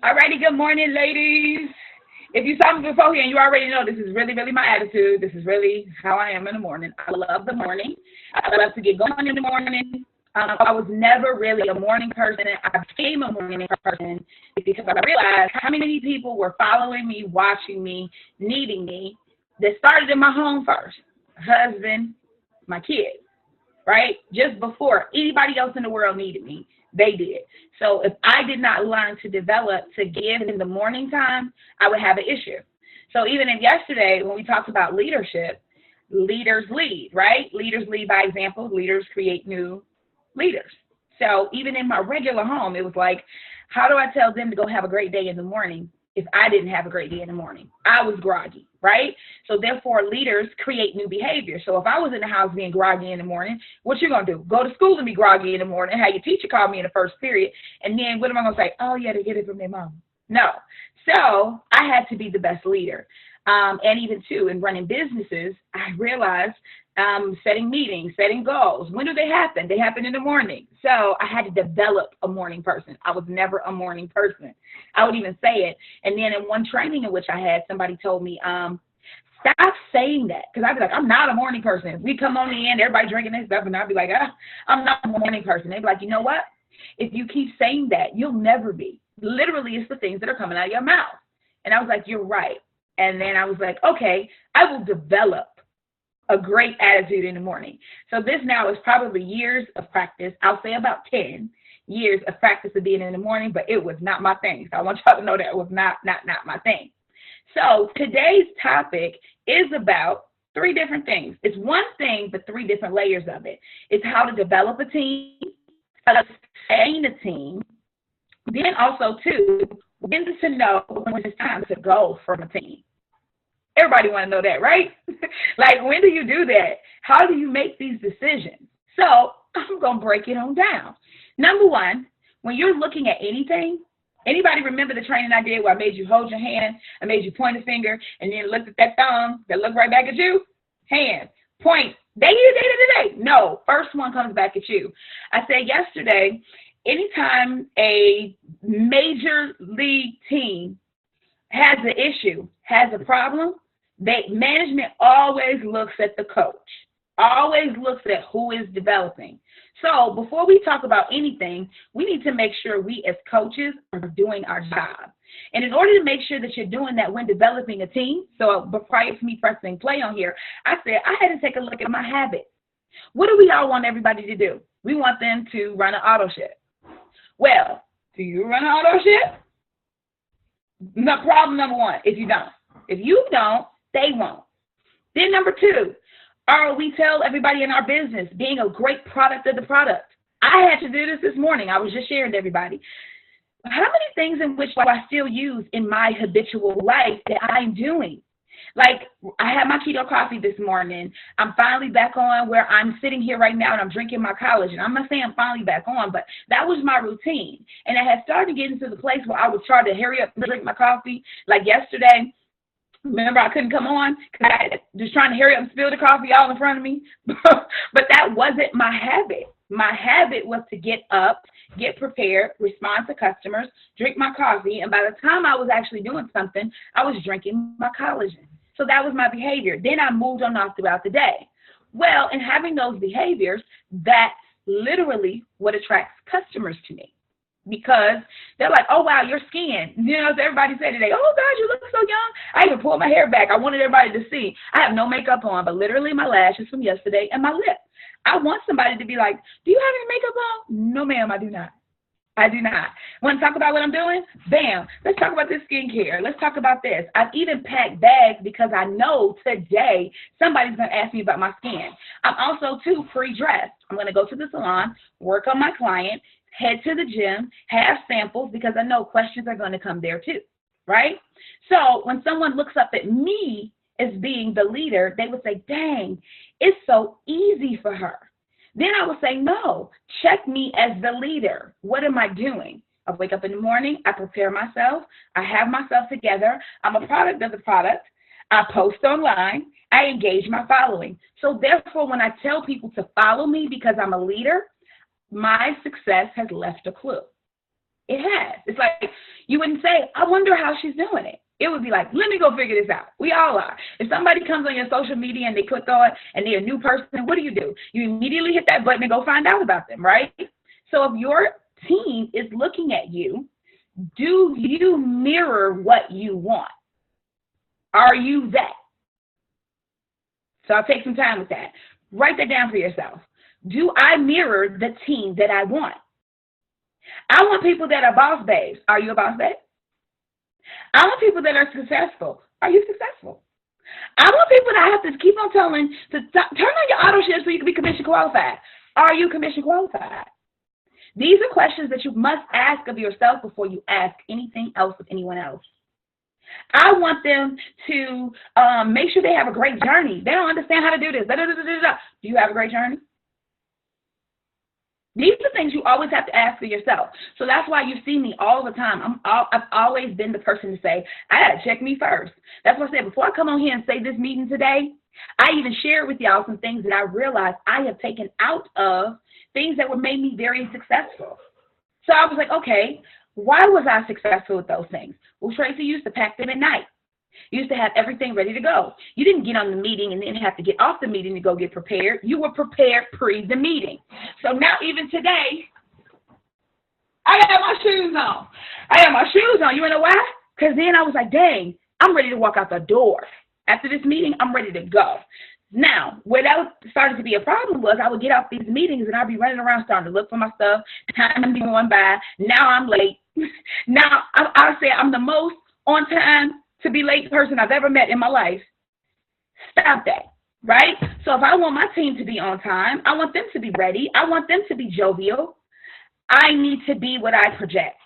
Alrighty, good morning, ladies. If you saw me beforehand, you already know this is really, really my attitude. This is really how I am in the morning. I love the morning. I love to get going in the morning. I was never really a morning person. I became a morning person because I realized how many people were following me, watching me, needing me. That started in my home first. Husband, my kids, right? Just before anybody else in the world needed me, they did. So if I did not learn to develop to give in the morning time, I would have an issue. So even in yesterday, when we talked about leadership, leaders lead, right? Leaders lead by example. Leaders create new leaders. So even in my regular home, it was like, how do I tell them to go have a great day in the morning if I didn't have a great day in the morning? I was groggy, right? So therefore, leaders create new behavior. So if I was in the house being groggy in the morning, what you going to do? Go to school and be groggy in the morning, have your teacher call me in the first period, and then what am I going to say? Oh, yeah, they get it from their mom. No. So I had to be the best leader. And even, too, in running businesses, I realized setting meetings, setting goals. When do they happen? They happen in the morning. So I had to develop a morning person. I was never a morning person. I would even say it. And then in one training in which I had, somebody told me, stop saying that. Because I'd be like, I'm not a morning person. We come on the end, everybody drinking this stuff, and I'd be like, I'm not a morning person. They'd be like, you know what? If you keep saying that, you'll never be. Literally, it's the things that are coming out of your mouth. And I was like, you're right. And then I was like, okay, I will develop a great attitude in the morning. So this now is probably years of practice. I'll say about 10 years of practice of being in the morning, but it was not my thing. So I want y'all to know that it was not my thing. So today's topic is about three different things. It's one thing, but three different layers of it. It's how to develop a team, how to sustain a team, then also, too, when to know when it's time to go from a team. Everybody want to know that, right? Like, when do you do that? How do you make these decisions? So I'm going to break it on down. Number one, when you're looking at anything, anybody remember the training I did where I made you hold your hand, I made you point a finger, and then looked at that thumb that looked right back at you? Hand, point, day. No, first one comes back at you. I said yesterday, anytime a major league team has an issue, has a problem, management always looks at the coach, always looks at who is developing. So before we talk about anything, we need to make sure we as coaches are doing our job. And in order to make sure that you're doing that when developing a team, so prior to me pressing play on here, I said I had to take a look at my habits. What do we all want everybody to do? We want them to run an auto ship. Well, do you run an auto ship? No, problem number one, if you don't. If you don't, they won't. Then number two, we tell everybody in our business being a great product of the product. I had to do this morning. I was just sharing to everybody. How many things in which do I still use in my habitual life that I'm doing? Like, I had my keto coffee this morning. I'm finally back on where I'm sitting here right now and I'm drinking my collagen. I'm not saying I'm finally back on, but that was my routine. And I had started getting to the place where I would try to hurry up and drink my coffee. Like yesterday, remember I couldn't come on because I was just trying to hurry up and spill the coffee all in front of me. But that wasn't my habit. My habit was to get up, get prepared, respond to customers, drink my coffee. And by the time I was actually doing something, I was drinking my collagen. So that was my behavior. Then I moved on off throughout the day. Well, in having those behaviors, that's literally what attracts customers to me. Because they're like, oh, wow, your skin. You know, so everybody said today, oh, God, you look so young. I even pulled my hair back. I wanted everybody to see. I have no makeup on, but literally my lashes from yesterday and my lip. I want somebody to be like, do you have any makeup on? No, ma'am, I do not. I do not. Want to talk about what I'm doing? Bam. Let's talk about this skincare. Let's talk about this. I've even packed bags because I know today somebody's going to ask me about my skin. I'm also, too, pre-dressed. I'm going to go to the salon, work on my client, head to the gym, have samples because I know questions are going to come there, too, right? So when someone looks up at me as being the leader, they would say, dang, it's so easy for her. Then I would say, no, check me as the leader. What am I doing? I wake up in the morning, I prepare myself, I have myself together, I'm a product of the product, I post online, I engage my following. So therefore, when I tell people to follow me because I'm a leader, my success has left a clue. It has. It's like, You wouldn't say, I wonder how she's doing it. It would be like, let me go figure this out. We all are. If somebody comes on your social media and they click on and they're a new person, what do? You immediately hit that button and go find out about them, right? So if your team is looking at you, do you mirror what you want? Are you that? So I'll take some time with that. Write that down for yourself. Do I mirror the team that I want? I want people that are boss babes. Are you a boss babe? I want people that are successful. Are you successful? I want people that I have to keep on telling to turn on your auto share so you can be commission qualified. Are you commission qualified? These are questions that you must ask of yourself before you ask anything else of anyone else. I want them to make sure they have a great journey. They don't understand how to do this. Do you have a great journey? These are things you always have to ask for yourself. So that's why you see me all the time. I've always been the person to say, I got to check me first. That's what I said. Before I come on here and say this meeting today, I even shared with y'all some things that I realized I have taken out of things that were made me very successful. So I was like, okay, why was I successful with those things? Well, Trayce used to pack them at night. You used to have everything ready to go. You didn't get on the meeting and then have to get off the meeting to go get prepared. You were prepared pre the meeting. So now even today, I got my shoes on. You know why? Because then I was like, dang, I'm ready to walk out the door. After this meeting, I'm ready to go. Now, where that started to be a problem was I would get off these meetings and I'd be running around starting to look for my stuff. Time would be going by. Now I'm late. Now I'll say I'm the most on time to be late person I've ever met in my life. Stop that, right? So if I want my team to be on time, I want them to be ready. I want them to be jovial. I need to be what I project.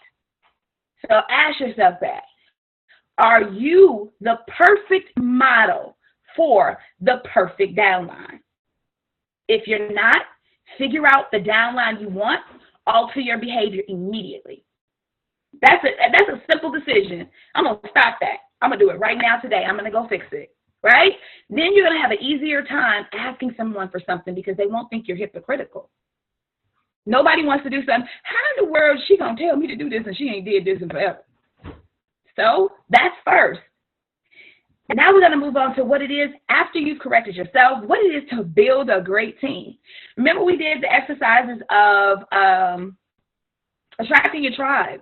So ask yourself that. Are you the perfect model for the perfect downline? If you're not, figure out the downline you want, alter your behavior immediately. That's a simple decision. I'm going to stop that. I'm going to do it right now today. I'm going to go fix it, right? Then you're going to have an easier time asking someone for something because they won't think you're hypocritical. Nobody wants to do something. How in the world is she going to tell me to do this and she ain't did this in forever? So that's first. Now we're going to move on to what it is after you've corrected yourself, what it is to build a great team. Remember we did the exercises of attracting your tribe,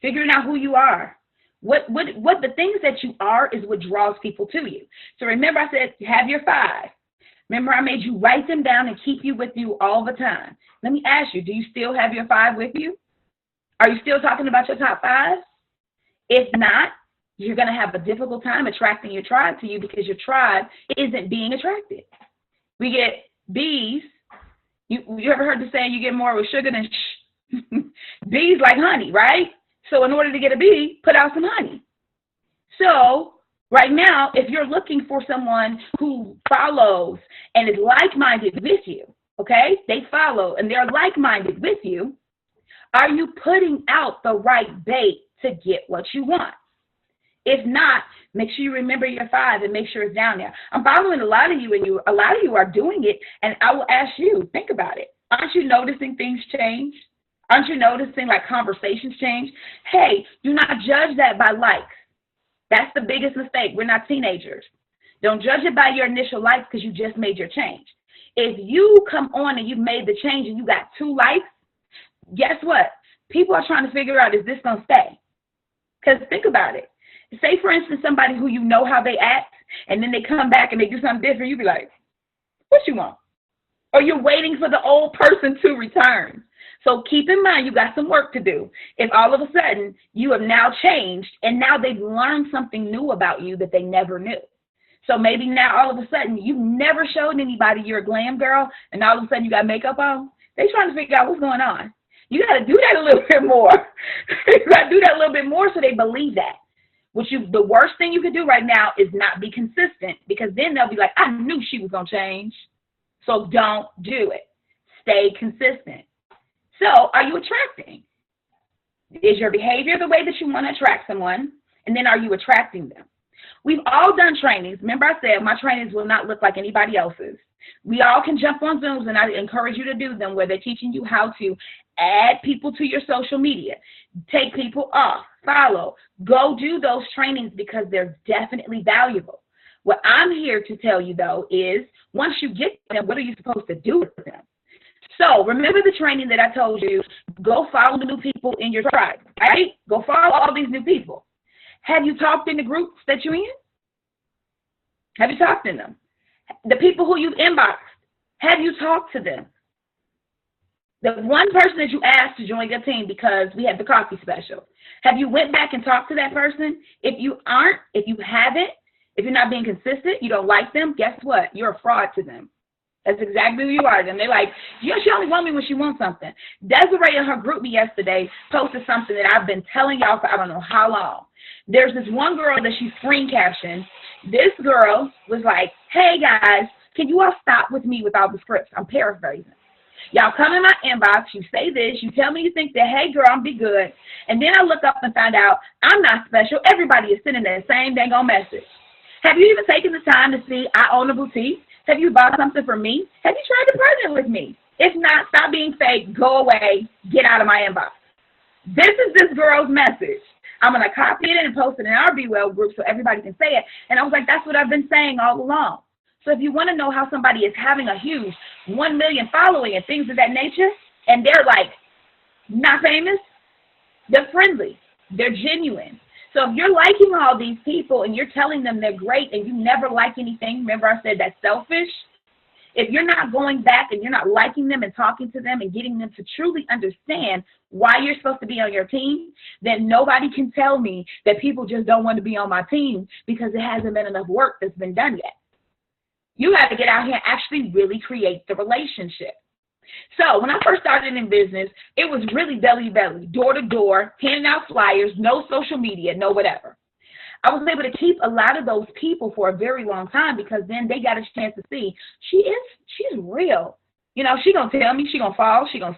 figuring out who you are. What the things that you are is what draws people to you. So remember I said have your 5. Remember I made you write them down and keep you with you all the time. Let me ask you, do you still have your 5 with you? Are you still talking about your top 5? If not, you're going to have a difficult time attracting your tribe to you because your tribe isn't being attracted. We get bees. You ever heard the saying you get more with sugar than bees like honey, right? So in order to get a bee, put out some honey. So right now, if you're looking for someone who follows and is like-minded with you, okay, they follow and they're like-minded with you, are you putting out the right bait to get what you want? If not, make sure you remember your 5 and make sure it's down there. I'm following a lot of you, and a lot of you are doing it, and I will ask you, think about it. Aren't you noticing things change? Aren't you noticing like conversations change? Hey, do not judge that by likes. That's the biggest mistake. We're not teenagers. Don't judge it by your initial likes because you just made your change. If you come on and you've made the change and you got 2 likes, guess what? People are trying to figure out, is this going to stay? Because think about it. Say, for instance, somebody who you know how they act, and then they come back and they do something different. You be like, what you want? Or you're waiting for the old person to return. So keep in mind, you got some work to do. If all of a sudden you have now changed, and now they've learned something new about you that they never knew. So maybe now all of a sudden you never showed anybody you're a glam girl, and all of a sudden you got makeup on. They're trying to figure out what's going on. You got to do that a little bit more. You got to do that a little bit more so they believe that. The worst thing you could do right now is not be consistent, because then they'll be like, I knew she was going to change. So don't do it. Stay consistent. So are you attracting? Is your behavior the way that you want to attract someone? And then are you attracting them? We've all done trainings. Remember I said my trainings will not look like anybody else's. We all can jump on Zooms, and I encourage you to do them, where they're teaching you how to add people to your social media, take people off, follow. Go do those trainings because they're definitely valuable. What I'm here to tell you, though, is once you get them, what are you supposed to do with them? So remember the training that I told you, go follow the new people in your tribe, right? Go follow all these new people. Have you talked in the groups that you're in? Have you talked in them? The people who you've inboxed, have you talked to them? The one person that you asked to join your team because we had the coffee special, have you went back and talked to that person? If you haven't, if you're not being consistent, you don't like them, guess what? You're a fraud to them. That's exactly who you are. And they're like, yeah, she only wants me when she wants something. Desiree in her group me yesterday posted something that I've been telling y'all for I don't know how long. There's this one girl that she screen captioned. This girl was like, hey, guys, can you all stop with me with all the scripts? I'm paraphrasing. Y'all come in my inbox, you say this, you tell me you think that, hey, girl, I'm be good. And then I look up and find out I'm not special. Everybody is sending that same dang on message. Have you even taken the time to see I own a boutique? Have you bought something for me? Have you tried to partner with me? If not, stop being fake, go away, get out of my inbox. This is this girl's message. I'm going to copy it and post it in our Be Well group so everybody can say it. And I was like, that's what I've been saying all along. So if you want to know how somebody is having a huge 1 million following and things of that nature, and they're like not famous, they're friendly, they're genuine. So if you're liking all these people and you're telling them they're great and you never like anything, remember I said that's selfish? If you're not going back and you're not liking them and talking to them and getting them to truly understand why you're supposed to be on your team, then nobody can tell me that people just don't want to be on my team because it hasn't been enough work that's been done yet. You got to get out here and actually really create the relationship. So when I first started in business, it was really belly-belly, door-to-door, handing out flyers, no social media, no whatever. I was able to keep a lot of those people for a very long time because then they got a chance to see she's real. You know, she gonna tell me she gonna fall, she gonna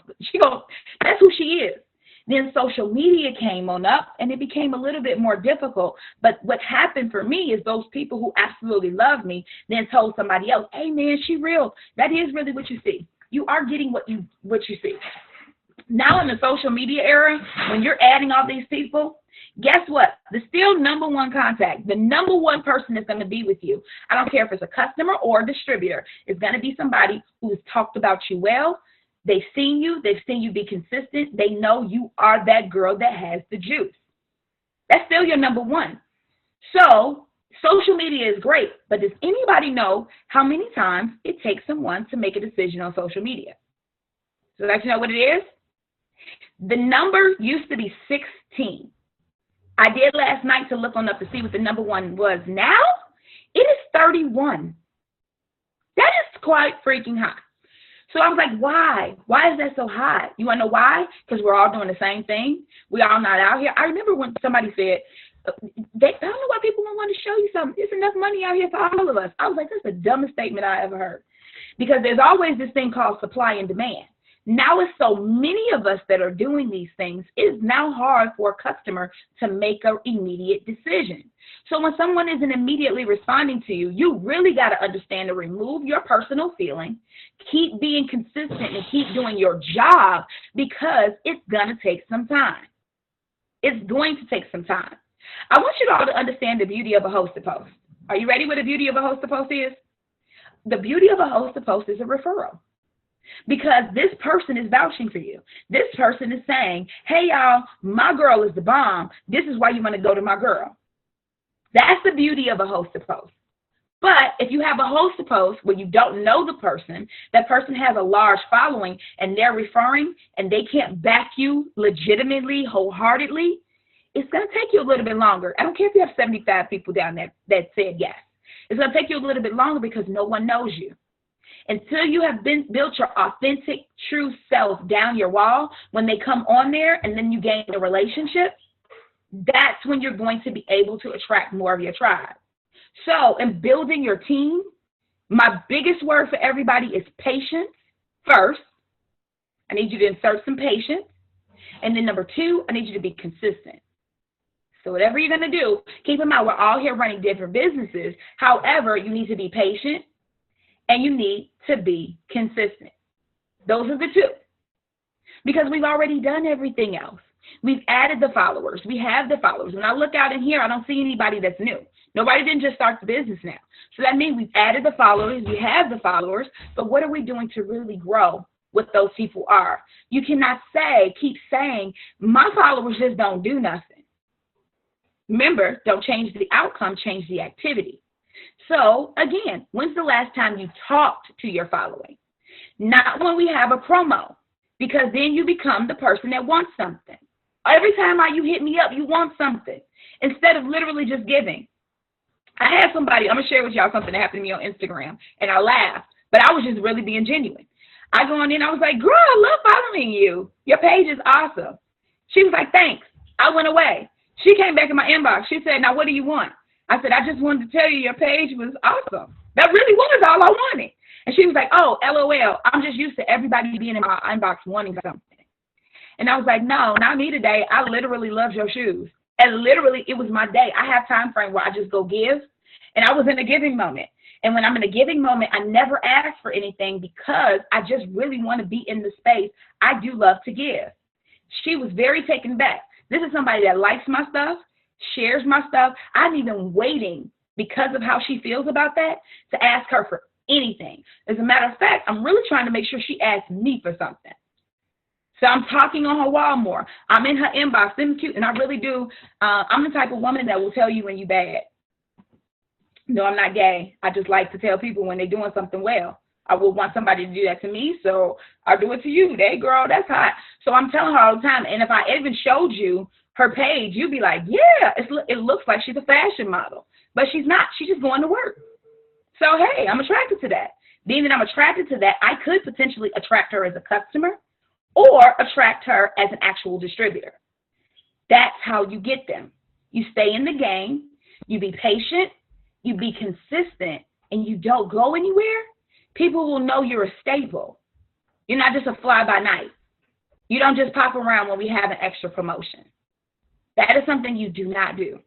that's who she is. Then social media came on up and it became a little bit more difficult. But what happened for me is those people who absolutely love me then told somebody else, hey man, she real. That is really what you see. You are getting what you see. Now in the social media era, when you're adding all these people, guess what? The still number one contact, the number one person that's going to be with you, I don't care if it's a customer or a distributor, is going to be somebody who's talked about you well. They've seen you be consistent. They know you are that girl that has the juice. That's still your number one. So social media is great, but does anybody know how many times it takes someone to make a decision on social media? So I'd like to know what it is. The number used to be 16. I did last night to look on up to see what the number one was. Now it is 31. That is quite freaking high. So I was like, why? Why is that so high? You want to know why? Because we're all doing the same thing. We all not out here. I remember when somebody said, I don't know why people don't want to show you something. There's enough money out here for all of us. I was like, that's the dumbest statement I ever heard. Because there's always this thing called supply and demand. Now it's so many of us that are doing these things, it is now hard for a customer to make an immediate decision. So when someone isn't immediately responding to you, you really got to understand to remove your personal feeling, keep being consistent, and keep doing your job because it's going to take some time. It's going to take some time. I want you all to understand the beauty of a hosted post. Are you ready what the beauty of a hosted post is? The beauty of a hosted post is a referral. Because this person is vouching for you. This person is saying, hey, y'all, my girl is the bomb. This is why you want to go to my girl. That's the beauty of a hosted post. But if you have a hosted post where you don't know the person, that person has a large following and they're referring and they can't back you legitimately, wholeheartedly, it's going to take you a little bit longer. I don't care if you have 75 people down there that said yes. It's going to take you a little bit longer because no one knows you. Until you have built your authentic, true self down your wall, when they come on there and then you gain a relationship, that's when you're going to be able to attract more of your tribe. So in building your team, my biggest word for everybody is patience first. I need you to insert some patience. And then number 2, I need you to be consistent. So whatever you're going to do, keep in mind, we're all here running different businesses. However, you need to be patient. And you need to be consistent. Those are the 2. Because we've already done everything else. We've added the followers. We have the followers. When I look out in here, I don't see anybody that's new. Nobody didn't just start the business now. So that means we've added the followers. We have the followers. But what are we doing to really grow what those people are? You cannot keep saying, my followers just don't do nothing. Remember, don't change the outcome, change the activity. So again, when's the last time you talked to your following? Not when we have a promo, because then you become the person that wants something. Every time you hit me up, you want something instead of literally just giving. I had somebody, I'm going to share with y'all something that happened to me on Instagram, and I laughed, but I was just really being genuine. I go on in, I was like, girl, I love following you. Your page is awesome. She was like, thanks. I went away. She came back in my inbox. She said, now what do you want? I said, I just wanted to tell you your page was awesome. That really was all I wanted. And she was like, oh, LOL. I'm just used to everybody being in my inbox wanting something. And I was like, no, not me today. I literally love your shoes. And literally, it was my day. I have time frame where I just go give. And I was in a giving moment. And when I'm in a giving moment, I never ask for anything because I just really want to be in the space. I do love to give. She was very taken back. This is somebody that likes my stuff, shares my stuff. I'm even waiting because of how she feels about that to ask her for anything. As a matter of fact, I'm really trying to make sure she asks me for something. So I'm talking on her wall more. I'm in her inbox, them cute, and I really do. I'm the type of woman that will tell you when you bad. No, I'm not gay. I just like to tell people when they're doing something well. I would want somebody to do that to me, so I'll do it to you. Hey, girl, that's hot. So I'm telling her all the time, and if I even showed you her page, you'd be like, yeah, it looks like she's a fashion model. But she's not. She's just going to work. So, hey, I'm attracted to that. Being that I'm attracted to that, I could potentially attract her as a customer or attract her as an actual distributor. That's how you get them. You stay in the game, you be patient, you be consistent, and you don't go anywhere. People will know you're a staple. You're not just a fly-by-night. You don't just pop around when we have an extra promotion. That is something you do not do.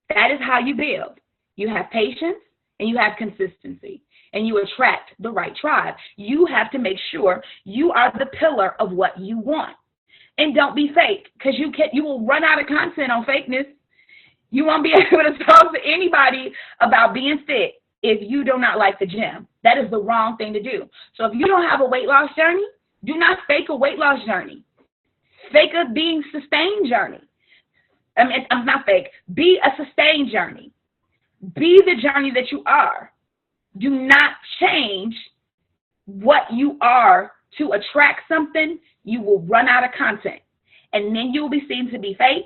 That is how you build. You have patience and you have consistency, and you attract the right tribe. You have to make sure you are the pillar of what you want. And don't be fake, because you will run out of content on fakeness. You won't be able to talk to anybody about being fit if you do not like the gym. That is the wrong thing to do. So if you don't have a weight loss journey, do not fake a weight loss journey. Fake a being sustained journey. I'm not fake. Be a sustained journey. Be the journey that you are. Do not change what you are to attract something. You will run out of content. And then you will be seen to be fake.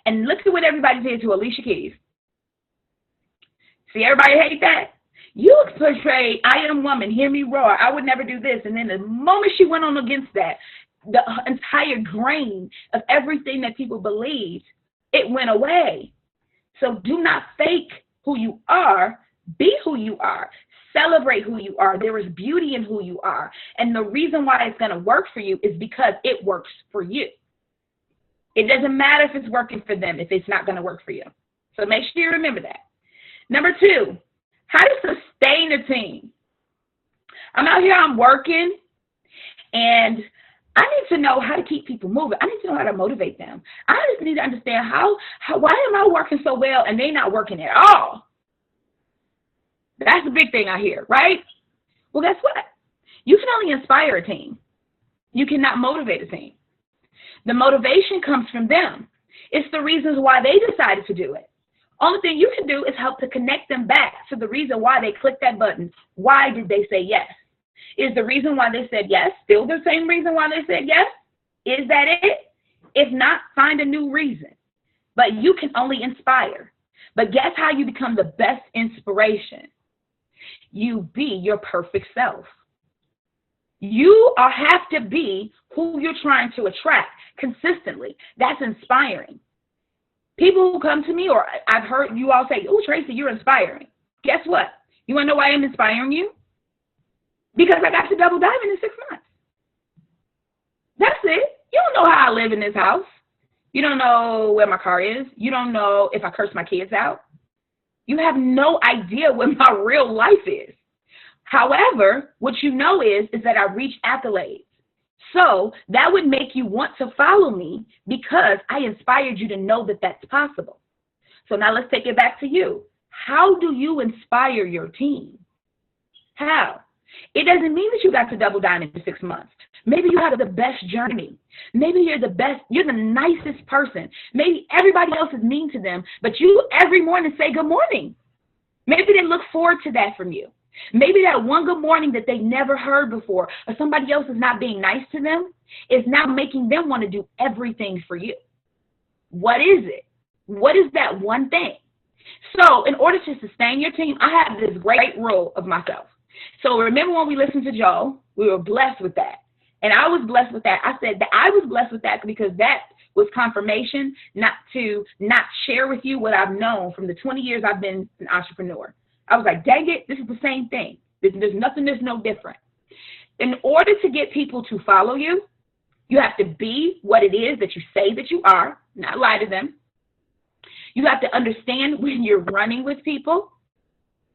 And look at what everybody did to Alicia Keys. See, everybody hate that. You portrayed, I am woman, hear me roar, I would never do this. And then the moment she went on against that, the entire grain of everything that people believed, it went away. So do not fake who you are. Be who you are. Celebrate who you are. There is beauty in who you are. And the reason why it's going to work for you is because it works for you. It doesn't matter if it's working for them if it's not going to work for you. So make sure you remember that. Number 2, how to sustain a team. I'm out here, I'm working, and I need to know how to keep people moving. I need to know how to motivate them. I just need to understand why am I working so well and they not working at all? That's the big thing I hear, right? Well, guess what? You can only inspire a team. You cannot motivate a team. The motivation comes from them. It's the reasons why they decided to do it. Only thing you can do is help to connect them back to the reason why they clicked that button. Why did they say yes? Is the reason why they said yes still the same reason why they said yes? Is that it? If not, find a new reason. But you can only inspire. But guess how you become the best inspiration? You be your perfect self. You have to be who you're trying to attract consistently. That's inspiring. People who come to me, or I've heard you all say, oh, Trayce, you're inspiring. Guess what? You want to know why I'm inspiring you? Because I got to double diamond in 6 months. That's it. You don't know how I live in this house. You don't know where my car is. You don't know if I curse my kids out. You have no idea what my real life is. However, what you know is that I reach accolades. So that would make you want to follow me because I inspired you to know that that's possible. So now let's take it back to you. How do you inspire your team? How? It doesn't mean that you got to double down in 6 months. Maybe you have the best journey. Maybe you're the nicest person. Maybe everybody else is mean to them, but you every morning say good morning. Maybe they look forward to that from you. Maybe that one good morning that they never heard before, or somebody else is not being nice to them, is now making them want to do everything for you. What is it? What is that one thing? So in order to sustain your team, I have this great rule of myself. So remember when we listened to Joel, we were blessed with that. And I was blessed with that. I said that I was blessed with that because that was confirmation not share with you what I've known from the 20 years I've been an entrepreneur. I was like, dang it, this is the same thing. There's nothing that's no different. In order to get people to follow you, you have to be what it is that you say that you are, not lie to them. You have to understand when you're running with people,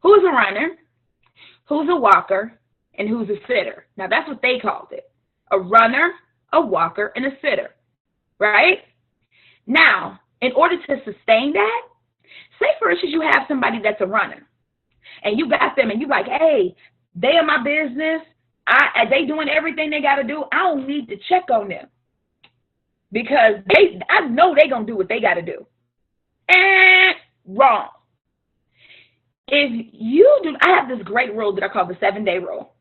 who's a runner, who's a walker, and who's a sitter. Now, that's what they called it. A runner, a walker, and a sitter, right? Now, in order to sustain that, say, for instance, you have somebody that's a runner, and you got them, and you're like, hey, they are my business. They doing everything they got to do. I don't need to check on them because I know they're going to do what they got to do. Wrong. If you do, I have this great rule that I call the 7-day rule.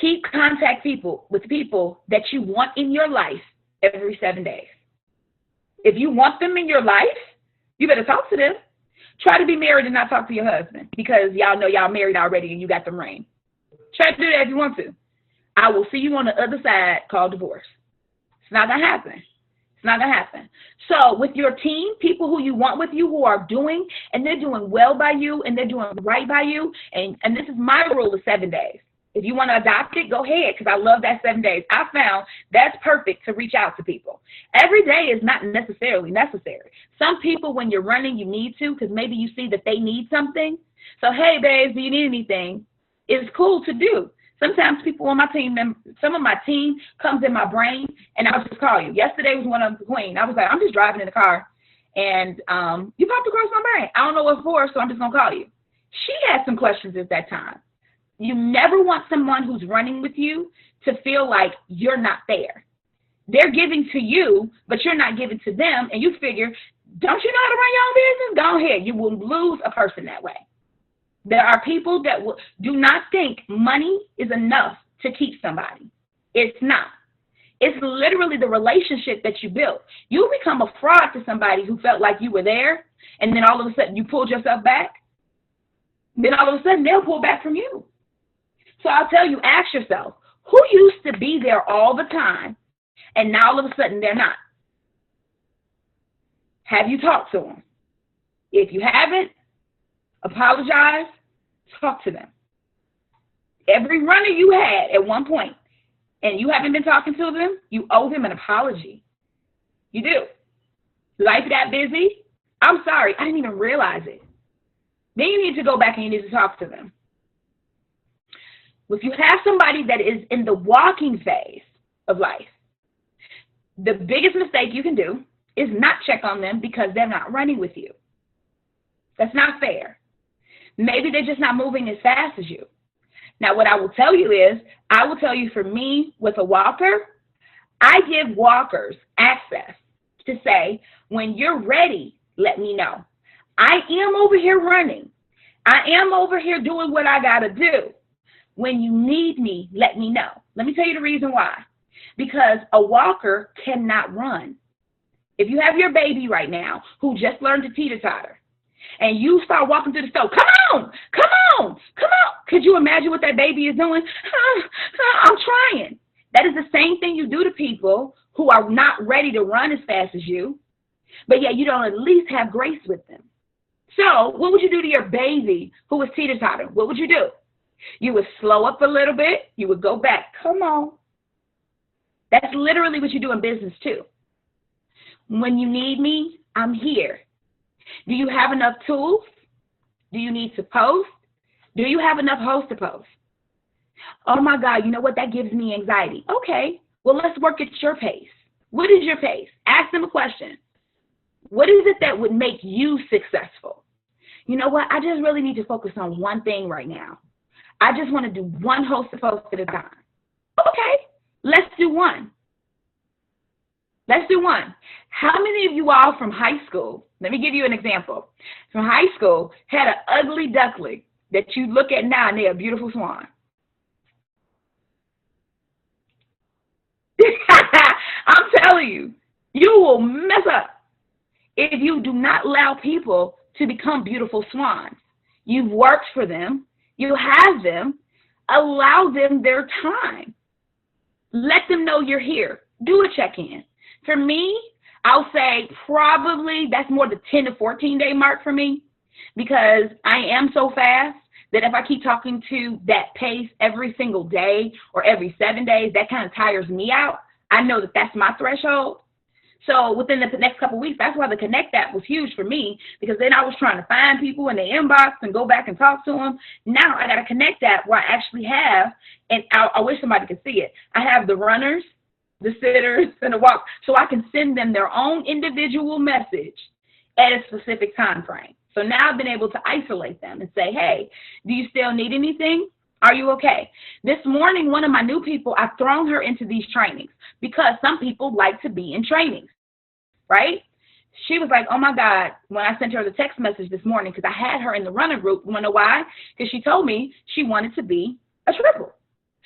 Keep contact with people that you want in your life every 7 days. If you want them in your life, you better talk to them. Try to be married and not talk to your husband because y'all know y'all married already and you got them ring. Try to do that if you want to. I will see you on the other side called divorce. It's not going to happen. It's not going to happen. So with your team, people who you want with you who are doing, and they're doing well by you, and they're doing right by you, and this is my rule of 7 days. If you want to adopt it, go ahead, because I love that 7 days. I found that's perfect to reach out to people. Every day is not necessarily necessary. Some people, when you're running, you need to, because maybe you see that they need something. So, hey, babes, do you need anything? It's cool to do. Sometimes people on my team, some of my team comes in my brain, and I'll just call you. Yesterday was one of the queen. I was like, I'm just driving in the car, and you popped across my brain. I don't know what for, so I'm just going to call you. She had some questions at that time. You never want someone who's running with you to feel like you're not there. They're giving to you, but you're not giving to them, and you figure, don't you know how to run your own business? Go ahead. You will lose a person that way. There are people that do not think money is enough to keep somebody. It's not. It's literally the relationship that you built. You become a fraud to somebody who felt like you were there, and then all of a sudden you pulled yourself back. Then all of a sudden they'll pull back from you. So I'll tell you, ask yourself, who used to be there all the time, and now all of a sudden they're not? Have you talked to them? If you haven't, apologize, talk to them. Every runner you had at one point, and you haven't been talking to them, you owe them an apology. You do. Life got busy. I'm sorry, I didn't even realize it. Then you need to go back and you need to talk to them. If you have somebody that is in the walking phase of life, the biggest mistake you can do is not check on them because they're not running with you. That's not fair. Maybe they're just not moving as fast as you. Now, what I will tell you is, I will tell you for me with a walker, I give walkers access to say, when you're ready, let me know. I am over here running. I am over here doing what I got to do. When you need me, let me know. Let me tell you the reason why. Because a walker cannot run. If you have your baby right now who just learned to teeter-totter, and you start walking through the store, come on, come on, come on. Could you imagine what that baby is doing? I'm trying. That is the same thing you do to people who are not ready to run as fast as you, but yet you don't at least have grace with them. So what would you do to your baby who was teeter-tottering? What would you do? You would slow up a little bit. You would go back. Come on. That's literally what you do in business too. When you need me, I'm here. Do you have enough tools? Do you need to post? Do you have enough hosts to post? Oh my God, you know what? That gives me anxiety. Okay, well, let's work at your pace. What is your pace? Ask them a question. What is it that would make you successful? You know what? I just really need to focus on one thing right now. I just want to do one hosted post at a time. Okay, let's do one. Let's do one. How many of you all from high school, let me give you an example, from high school had an ugly duckling that you look at now and they're a beautiful swan? I'm telling you, you will mess up if you do not allow people to become beautiful swans. You've worked for them. You have them. Allow them their time. Let them know you're here. Do a check-in. For me, I'll say probably that's more the 10 to 14 day mark for me, because I am so fast that if I keep talking to that pace every single day or every 7 days, that kind of tires me out. I know that that's my threshold. So within the next couple of weeks, that's why the Connect app was huge for me, because then I was trying to find people in the inbox and go back and talk to them. Now I got a Connect app where I actually have, and I wish somebody could see it, I have the runners, the sitters, and the walk, so I can send them their own individual message at a specific time frame. So now I've been able to isolate them and say, hey, do you still need anything? Are you okay? This morning, one of my new people, I've thrown her into these trainings because some people like to be in trainings, right? She was like, oh my God, when I sent her the text message this morning, because I had her in the runner group. You want to know why? Because she told me she wanted to be a triple.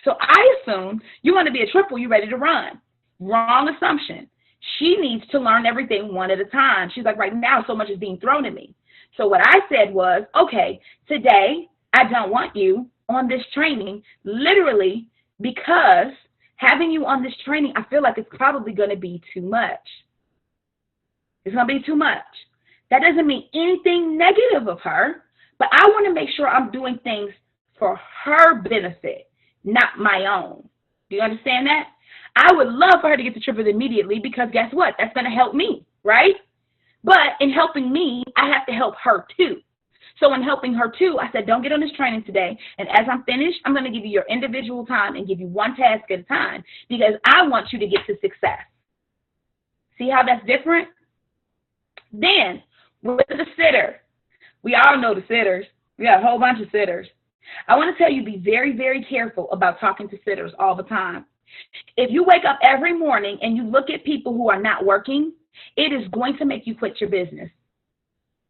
So I assumed you want to be a triple, you're ready to run. Wrong assumption. She needs to learn everything one at a time. She's like, right now, so much is being thrown at me. So what I said was, okay, today I don't want you on this training, literally, because having you on this training, I feel like it's probably going to be too much. It's going to be too much. That doesn't mean anything negative of her, but I want to make sure I'm doing things for her benefit, not my own. Do you understand that? I would love for her to get the triple immediately, because guess what? That's going to help me, right? But in helping me, I have to help her too. So in helping her too, I said, don't get on this training today. And as I'm finished, I'm going to give you your individual time and give you one task at a time, because I want you to get to success. See how that's different? Then with the sitter, we all know the sitters. We got a whole bunch of sitters. I want to tell you, be very, very careful about talking to sitters all the time. If you wake up every morning and you look at people who are not working, it is going to make you quit your business.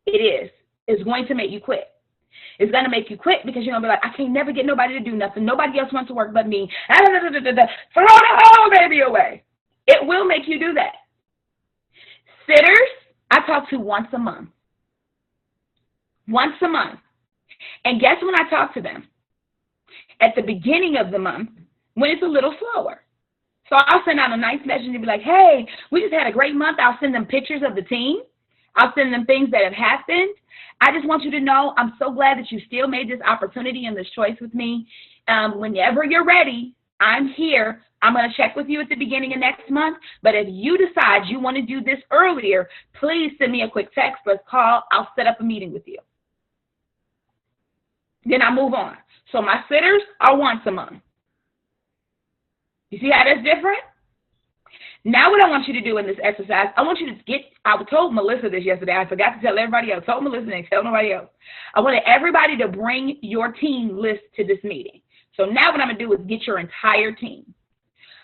It is. It's going to make you quit. It's going to make you quit because you're going to be like, I can't never get nobody to do nothing. Nobody else wants to work but me. Throw the whole baby away. It will make you do that. Sitters, I talk to once a month. Once a month. And guess when I talk to them? At the beginning of the month, when it's a little slower. So I'll send out a nice message and be like, hey, we just had a great month. I'll send them pictures of the team. I'll send them things that have happened. I just want you to know I'm so glad that you still made this opportunity and this choice with me. Whenever you're ready, I'm here. I'm going to check with you at the beginning of next month. But if you decide you want to do this earlier, please send me a quick text. Let's call. I'll set up a meeting with you. Then I move on. So my sitters are once a month. You see how that's different? Now what I want you to do in this exercise, I want you to I told Melissa this yesterday. I forgot to tell everybody else. I told Melissa and tell nobody else. I wanted everybody to bring your team list to this meeting. So now what I'm going to do is get your entire team.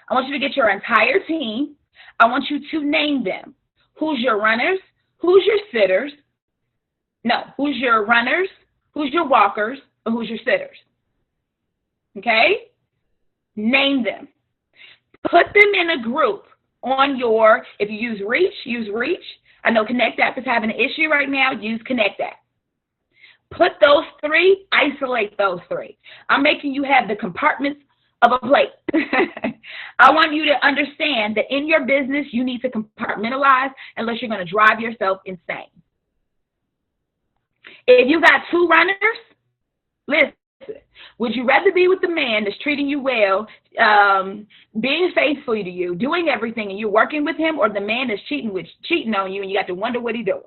I want you to get your entire team. I want you to name them. Who's your runners? Who's your sitters? No, who's your runners? Who's your walkers? Or who's your sitters? Okay? Name them. Put them in a group on your, if you use Reach. I know Connect App is having an issue right now. Use Connect App. Put those three, isolate those three. I'm making you have the compartments of a plate. I want you to understand that in your business, you need to compartmentalize unless you're going to drive yourself insane. If you got two runners, listen. Would you rather be with the man that's treating you well, being faithful to you, doing everything, and you're working with him, or the man that's cheating on you and you got to wonder what he's doing?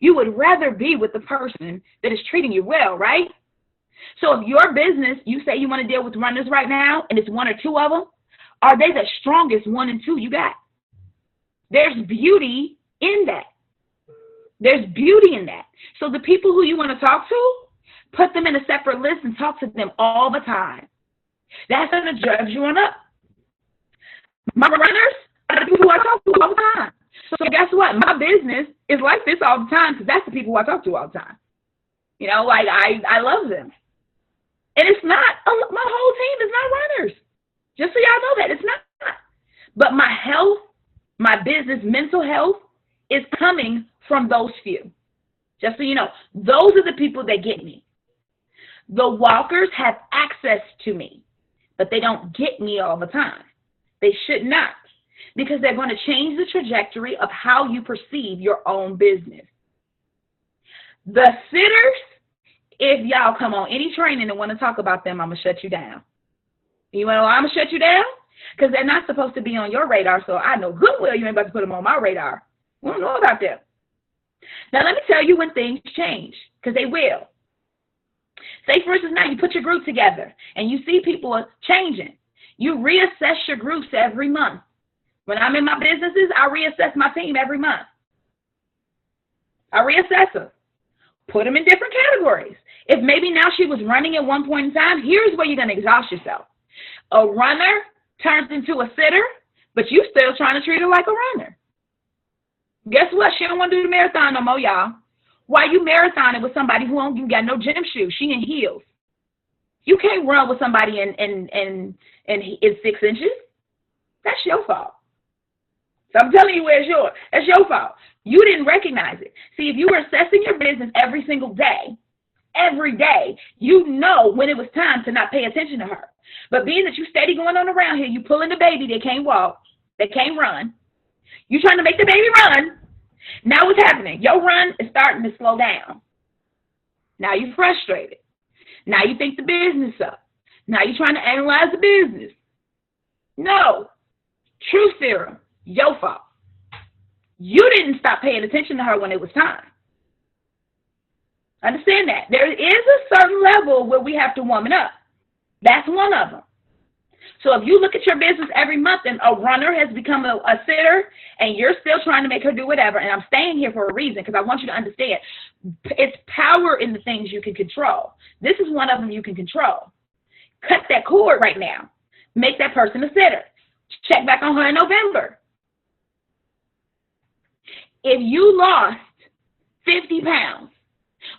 You would rather be with the person that is treating you well, right? So if your business, you say you want to deal with runners right now, and it's one or two of them, are they the strongest one and two you got? There's beauty in that. There's beauty in that. So the people who you want to talk to, put them in a separate list and talk to them all the time. That's going to judge you on up. My runners are the people who I talk to all the time. So guess what? My business is like this all the time because that's the people who I talk to all the time. You know, like I love them. And it's not, my whole team is not runners. Just so y'all know that, it's not. But my health, my business, mental health is coming from those few. Just so you know, those are the people that get me. The walkers have access to me, but they don't get me all the time. They should not, because they're going to change the trajectory of how you perceive your own business. The sitters, if y'all come on any training and want to talk about them, I'm going to shut you down. You want to know why I'm going to shut you down? Because they're not supposed to be on your radar, so I know good well you ain't about to put them on my radar. We don't know about them. Now, let me tell you when things change, because they will. Say, for instance, now you put your group together, and you see people are changing. You reassess your groups every month. When I'm in my businesses, I reassess my team every month. I reassess them. Put them in different categories. If maybe now she was running at one point in time, here's where you're going to exhaust yourself. A runner turns into a sitter, but you still trying to treat her like a runner. Guess what? She don't want to do the marathon no more, y'all. Why you marathoning with somebody who ain't got no gym shoes? She in heels. You can't run with somebody in 6 inches. That's your fault. So I'm telling you where it's yours. That's your fault. You didn't recognize it. See, if you were assessing your business every single day, every day, you know when it was time to not pay attention to her. But being that you steady going on around here, you pulling the baby that can't walk, that can't run. You trying to make the baby run. Now what's happening? Your run is starting to slow down. Now you're frustrated. Now you think the business up. Now you're trying to analyze the business. No. True serum, your fault. You didn't stop paying attention to her when it was time. Understand that. There is a certain level where we have to warm it up. That's one of them. So if you look at your business every month and a runner has become a sitter and you're still trying to make her do whatever, and I'm staying here for a reason because I want you to understand it's power in the things you can control. This is one of them you can control. Cut that cord right now. Make that person a sitter. Check back on her in November. If you lost 50 pounds,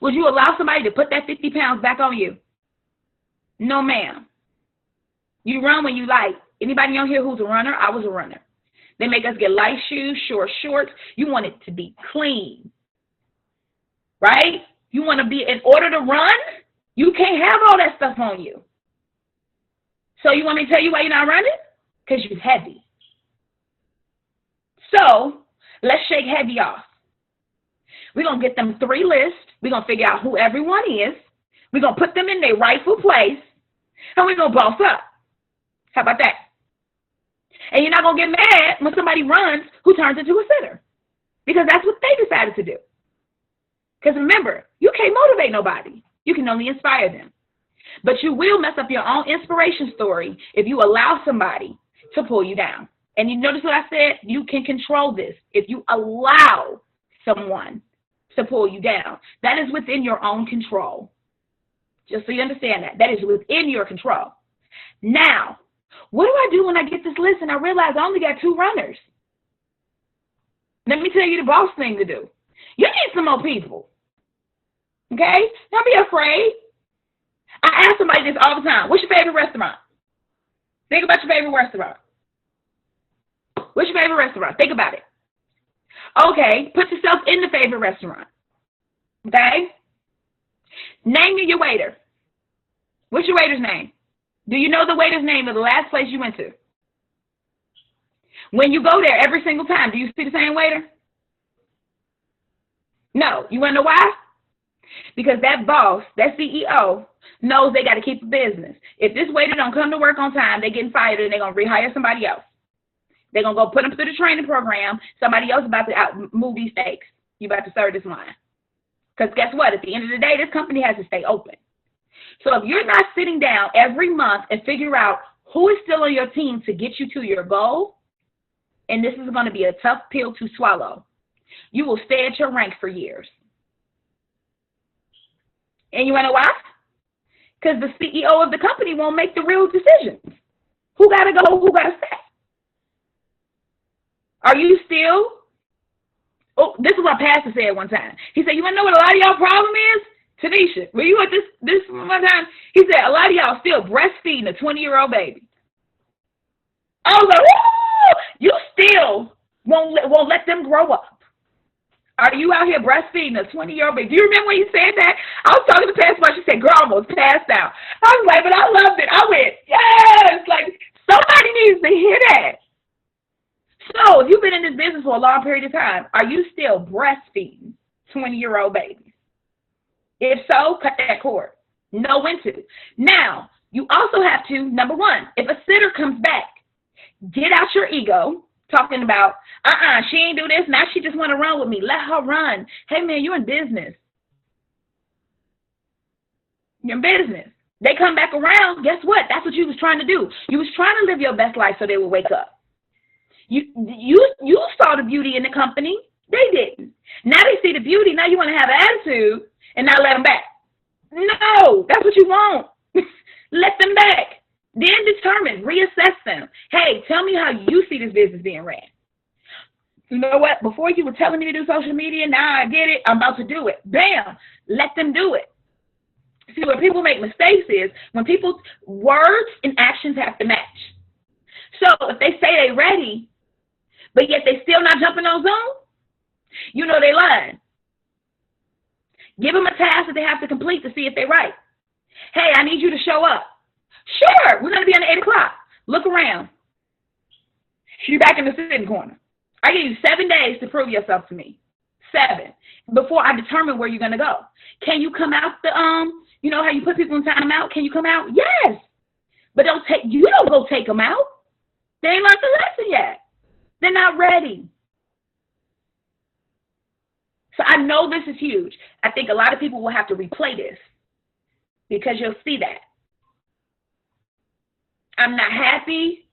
would you allow somebody to put that 50 pounds back on you? No, ma'am. You run when you like. Anybody on here who's a runner? I was a runner. They make us get light shoes, short shorts. You want it to be clean, right? You want to be, in order to run, you can't have all that stuff on you. So you want me to tell you why you're not running? Because you're heavy. So let's shake heavy off. We're going to get them 3 lists. We're going to figure out who everyone is. We're going to put them in their rightful place, and we're going to boss up. How about that? And you're not going to get mad when somebody runs who turns into a sitter, because that's what they decided to do. Because remember, you can't motivate nobody. You can only inspire them. But you will mess up your own inspiration story if you allow somebody to pull you down. And you notice what I said? You can control this if you allow someone to pull you down. That is within your own control. Just so you understand that. That is within your control. Now, what do I do when I get this list and I realize I only got 2 runners? Let me tell you the boss thing to do. You need some more people. Okay? Don't be afraid. I ask somebody this all the time. What's your favorite restaurant? Think about your favorite restaurant. What's your favorite restaurant? Think about it. Okay, put yourself in the favorite restaurant. Okay? Name me your waiter. What's your waiter's name? Do you know the waiter's name of the last place you went to? When you go there every single time, do you see the same waiter? No. You want to know why? Because that boss, that CEO, knows they got to keep a business. If this waiter don't come to work on time, they're getting fired and they're going to rehire somebody else. They're going to go put them through the training program. Somebody else about to move these steaks. You about to serve this line. Because guess what? At the end of the day, this company has to stay open. So if you're not sitting down every month and figure out who is still on your team to get you to your goal, and this is going to be a tough pill to swallow, you will stay at your rank for years. And you want to know why? Because the CEO of the company won't make the real decisions. Who got to go, who got to stay? Are you still? Oh, this is what Pastor said one time. He said, you want to know what a lot of y'all problem is? Tanisha, were you at this one time? He said, a lot of y'all still breastfeeding a 20-year-old baby. I was like, woo! You still won't let them grow up. Are you out here breastfeeding a 20-year-old baby? Do you remember when you said that? I was talking to Pastor, but she said, girl, I almost passed out. I was like, but I loved it. I went, yes! Like, somebody needs to hear that. So, if you've been in this business for a long period of time, are you still breastfeeding 20-year-old babies? If so, cut that cord. Know when to. Now, you also have to, number one, if a sitter comes back, get out your ego, talking about, she ain't do this, now she just want to run with me. Let her run. Hey, man, you're in business. You're in business. They come back around, guess what? That's what you was trying to do. You was trying to live your best life so they would wake up. You saw the beauty in the company. They didn't. Now they see the beauty. Now you want to have attitude and not let them back. No, that's what you want. Let them back. Then determine, reassess them. Hey, tell me how you see this business being ran. You know what? Before you were telling me to do social media, now I get it. I'm about to do it. Bam. Let them do it. See, where people make mistakes is when people's words and actions have to match. So if they say they're ready, but yet they still not jumping on Zoom, you know they lying. Give them a task that they have to complete to see if they're right. Hey, I need you to show up. Sure, we're going to be on the 8 o'clock. Look around. You're back in the sitting corner. I give you 7 days to prove yourself to me. 7. Before I determine where you're going to go. Can you come out the, you know how you put people in time out? Can you come out? Yes. But you don't go take them out. They ain't learned the lesson yet. They're not ready. So I know this is huge. I think a lot of people will have to replay this because you'll see that. I'm not happy.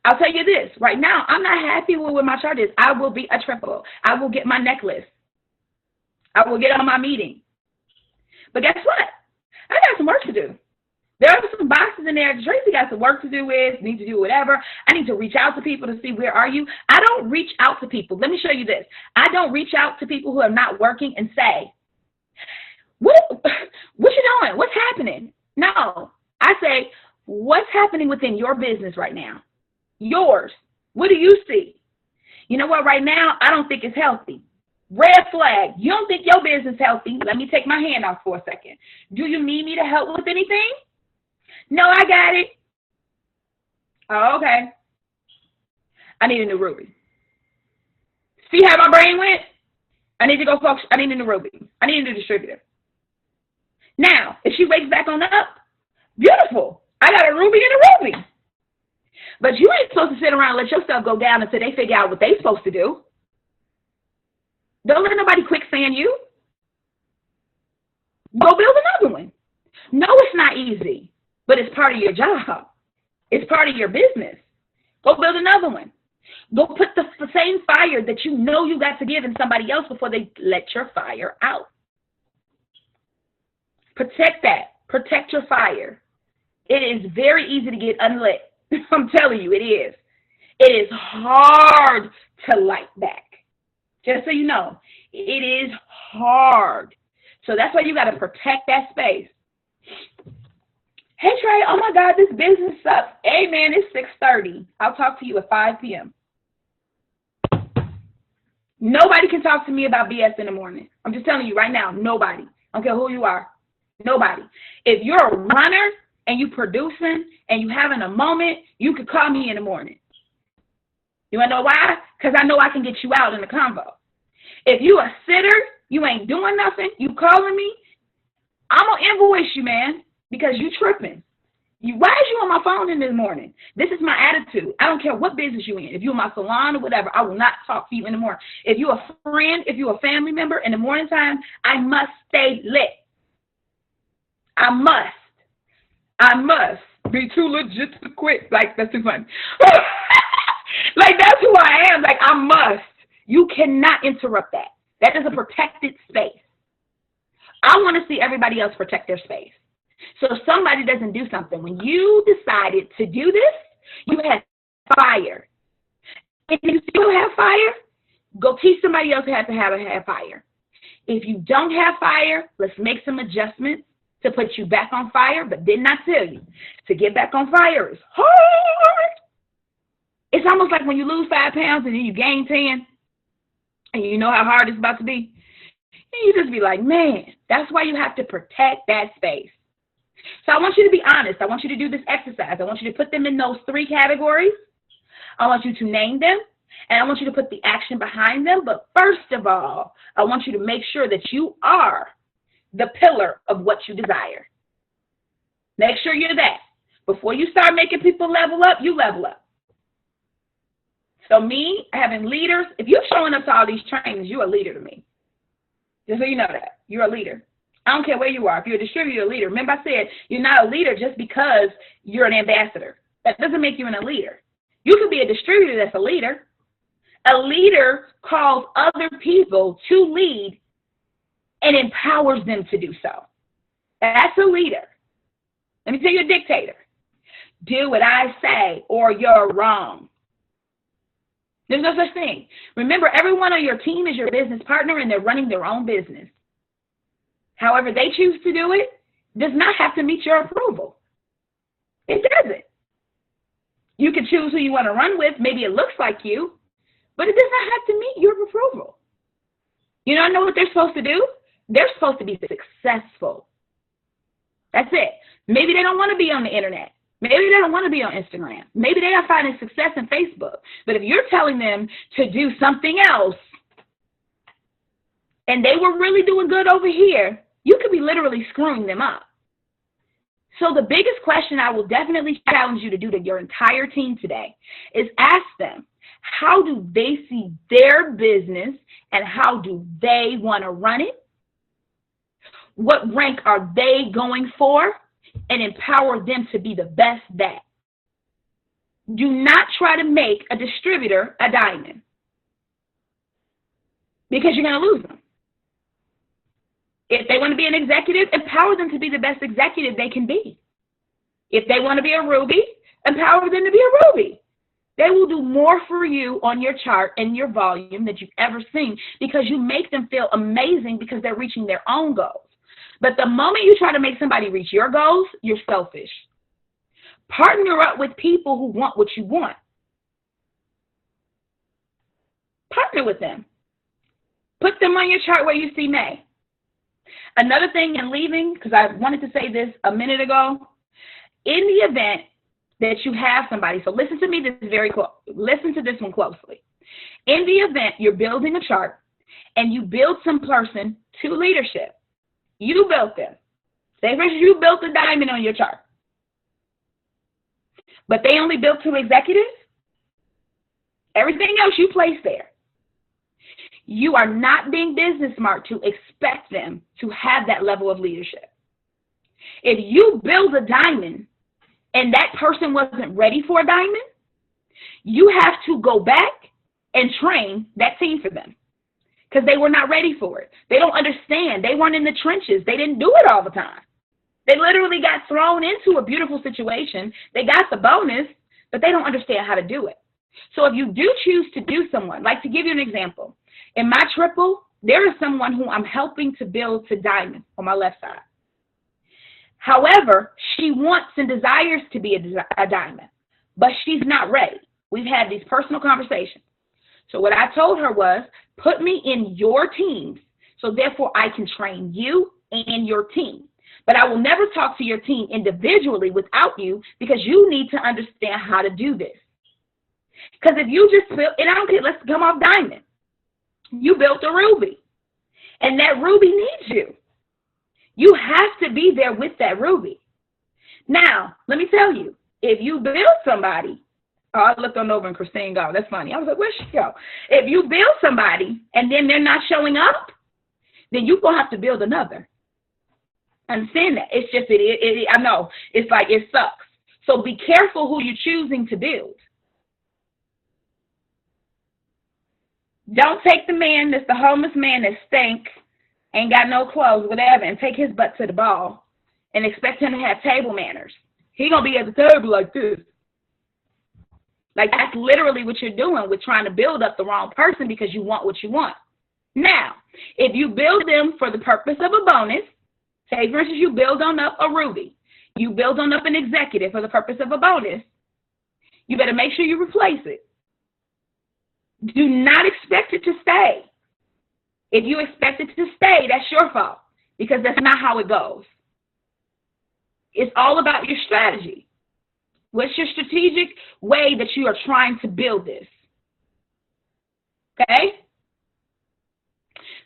I'll tell you this. Right now, I'm not happy with where my chart is. I will be a triple. I will get my necklace. I will get on my meeting. But guess what? I got some work to do. There are some boxes in there. Trayce got some work to do with, need to do whatever. I need to reach out to people to see where are you. I don't reach out to people. Let me show you this. I don't reach out to people who are not working and say, what you doing? What's happening? No. I say, what's happening within your business right now? Yours. What do you see? You know what? Right now, I don't think it's healthy. Red flag. You don't think your business is healthy. Let me take my hand off for a second. Do you need me to help with anything? No, I got it. Oh, okay. I need a new Ruby. See how my brain went? I need to go focus. I need a new Ruby. I need a new distributor. Now, if she wakes back on up, beautiful. I got a Ruby and a Ruby. But you ain't supposed to sit around and let yourself go down until they figure out what they're supposed to do. Don't let nobody quicksand you. Go build another one. No, it's not easy, but it's part of your job. It's part of your business. Go build another one. Go put the same fire that you know you got to give in somebody else before they let your fire out. Protect that. Protect your fire. It is very easy to get unlit. I'm telling you, it is. It is hard to light back. Just so you know, it is hard. So that's why you got to protect that space. Hey, Trey, oh my God, this business sucks. Hey, man, it's 6:30. I'll talk to you at 5 p.m. Nobody can talk to me about BS in the morning. I'm just telling you right now, nobody. I don't care who you are. Nobody. If you're a runner and you producing and you having a moment, you could call me in the morning. You want to know why? Because I know I can get you out in the convo. If you a sitter, you ain't doing nothing, you calling me, I'm going to invoice you, man, because you tripping. Why is you on my phone in the morning? This is my attitude. I don't care what business you in. If you're in my salon or whatever, I will not talk to you in the morning. If you're a friend, if you're a family member, in the morning time, I must stay lit. I must. I must be too legit to quit. Like, that's too funny. Like, that's who I am. Like, I must. You cannot interrupt that. That is a protected space. I want to see everybody else protect their space. So if somebody doesn't do something, when you decided to do this, you have fire. If you still have fire, go teach somebody else how to have fire. If you don't have fire, let's make some adjustments to put you back on fire, but did not tell you to get back on fire is hard. It's almost like when you lose 5 pounds and then you gain 10, and you know how hard it's about to be. And you just be like, man, that's why you have to protect that space. So I want you to be honest. I want you to do this exercise. I want you to put them in those 3 categories. I want you to name them, and I want you to put the action behind them. But first of all, I want you to make sure that you are the pillar of what you desire. Make sure you're that. Before you start making people level up, you level up. So me, having leaders, if you're showing up to all these trainings, you're a leader to me. Just so you know that. You're a leader. I don't care where you are. If you're a distributor, you're a leader. Remember I said you're not a leader just because you're an ambassador. That doesn't make you a leader. You could be a distributor that's a leader. A leader calls other people to lead and empowers them to do so. That's a leader. Let me tell you a dictator. Do what I say or you're wrong. There's no such thing. Remember, everyone on your team is your business partner and they're running their own business. However they choose to do it does not have to meet your approval. It doesn't. You can choose who you want to run with. Maybe it looks like you, but it does not have to meet your approval. You don't know what they're supposed to do? They're supposed to be successful. That's it. Maybe they don't want to be on the internet. Maybe they don't want to be on Instagram. Maybe they are finding success in Facebook. But if you're telling them to do something else and they were really doing good over here, you could be literally screwing them up. So the biggest question I will definitely challenge you to do to your entire team today is ask them, how do they see their business and how do they want to run it? What rank are they going for? And empower them to be the best that. Do not try to make a distributor a diamond because you're going to lose them. If they want to be an executive, empower them to be the best executive they can be. If they want to be a ruby, empower them to be a ruby. They will do more for you on your chart and your volume that you've ever seen because you make them feel amazing because they're reaching their own goals. But the moment you try to make somebody reach your goals, you're selfish. Partner up with people who want what you want. Partner with them. Put them on your chart where you see May. Another thing in leaving, because I wanted to say this a minute ago, in the event that you have somebody, so listen to me listen to this one closely. In the event you're building a chart and you build some person to leadership, you built them. Say, for instance, you built a diamond on your chart. But they only built 2 executives. Everything else you placed there. You are not being business smart to expect them to have that level of leadership. If you build a diamond and that person wasn't ready for a diamond, you have to go back and train that team for them. Because they were not ready for it. They don't understand. They weren't in the trenches. They didn't do it all the time. They literally got thrown into a beautiful situation. They got the bonus, but they don't understand how to do it. So if you do choose to do someone, like to give you an example, in my triple, there is someone who I'm helping to build to diamond on my left side. However, she wants and desires to be a diamond, but she's not ready. We've had these personal conversations. So what I told her was, put me in your teams, so therefore I can train you and your team. But I will never talk to your team individually without you because you need to understand how to do this. Because if you just built, and I don't care, let's come off diamond. You built a ruby, and that ruby needs you. You have to be there with that ruby. Now, let me tell you, if you build somebody, I looked on over and Christine go. That's funny. I was like, where'd she go? If you build somebody and then they're not showing up, then you're going to have to build another. Understand that. It's just, I know, it's like it sucks. So be careful who you're choosing to build. Don't take the man that's the homeless man that stink, ain't got no clothes, whatever, and take his butt to the ball and expect him to have table manners. He gonna be at the table like this. Like, that's literally what you're doing with trying to build up the wrong person because you want what you want. Now, if you build them for the purpose of a bonus, say, for instance, you build on up a Ruby, you build on up an executive for the purpose of a bonus, you better make sure you replace it. Do not expect it to stay. If you expect it to stay, that's your fault, because that's not how it goes. It's all about your strategy. What's your strategic way that you are trying to build this? Okay?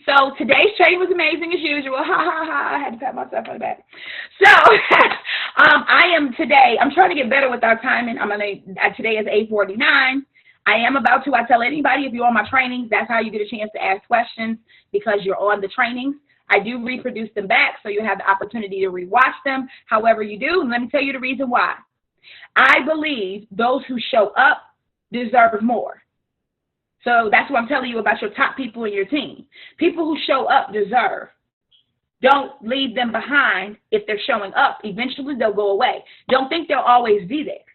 So today's training was amazing as usual. Ha, ha, ha. I had to pat myself on the back. So I'm trying to get better with our timing. Today is 8:49. I am about to, I tell anybody, if you're on my trainings, that's how you get a chance to ask questions, because you're on the trainings. I do reproduce them back, so you have the opportunity to rewatch them. However you do, and let me tell you the reason why. I believe those who show up deserve more. So that's what I'm telling you about your top people in your team. People who show up deserve. Don't leave them behind. If they're showing up, eventually they'll go away. Don't think they'll always be there.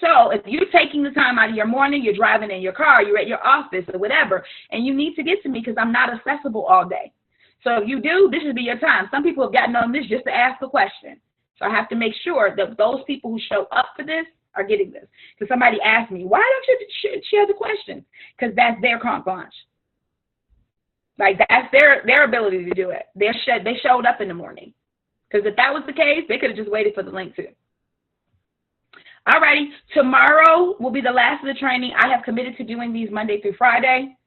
So if you're taking the time out of your morning, you're driving in your car, you're at your office or whatever, and you need to get to me because I'm not accessible all day. So if you do, this should be your time. Some people have gotten on this just to ask a question. So I have to make sure that those people who show up for this are getting this. Because somebody asked me, why don't you share the questions? Because that's their carte blanche. Like, that's their ability to do it. They showed up in the morning. Because if that was the case, they could have just waited for the link too. Alrighty, tomorrow will be the last of the training. I have committed to doing these Monday through Friday,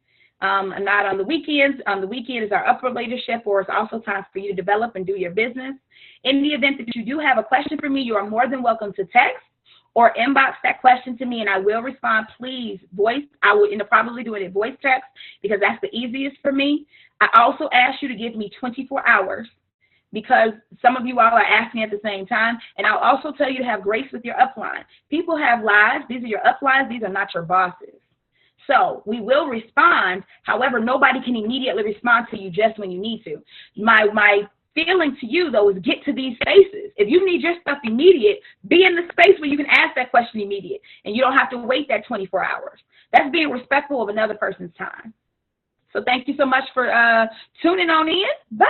not on the weekends. On the weekend is our upper leadership, or it's also time for you to develop and do your business. In the event that you do have a question for me, you are more than welcome to text or inbox that question to me, and I will respond. Please voice. I will end up probably doing it voice text because that's the easiest for me. I also ask you to give me 24 hours. Because some of you all are asking at the same time. And I'll also tell you to have grace with your upline. People have lives. These are your uplines. These are not your bosses. So we will respond. However, nobody can immediately respond to you just when you need to. My feeling to you, though, is get to these spaces. If you need your stuff immediate, be in the space where you can ask that question immediate. And you don't have to wait that 24 hours. That's being respectful of another person's time. So thank you so much for tuning on in. Bye.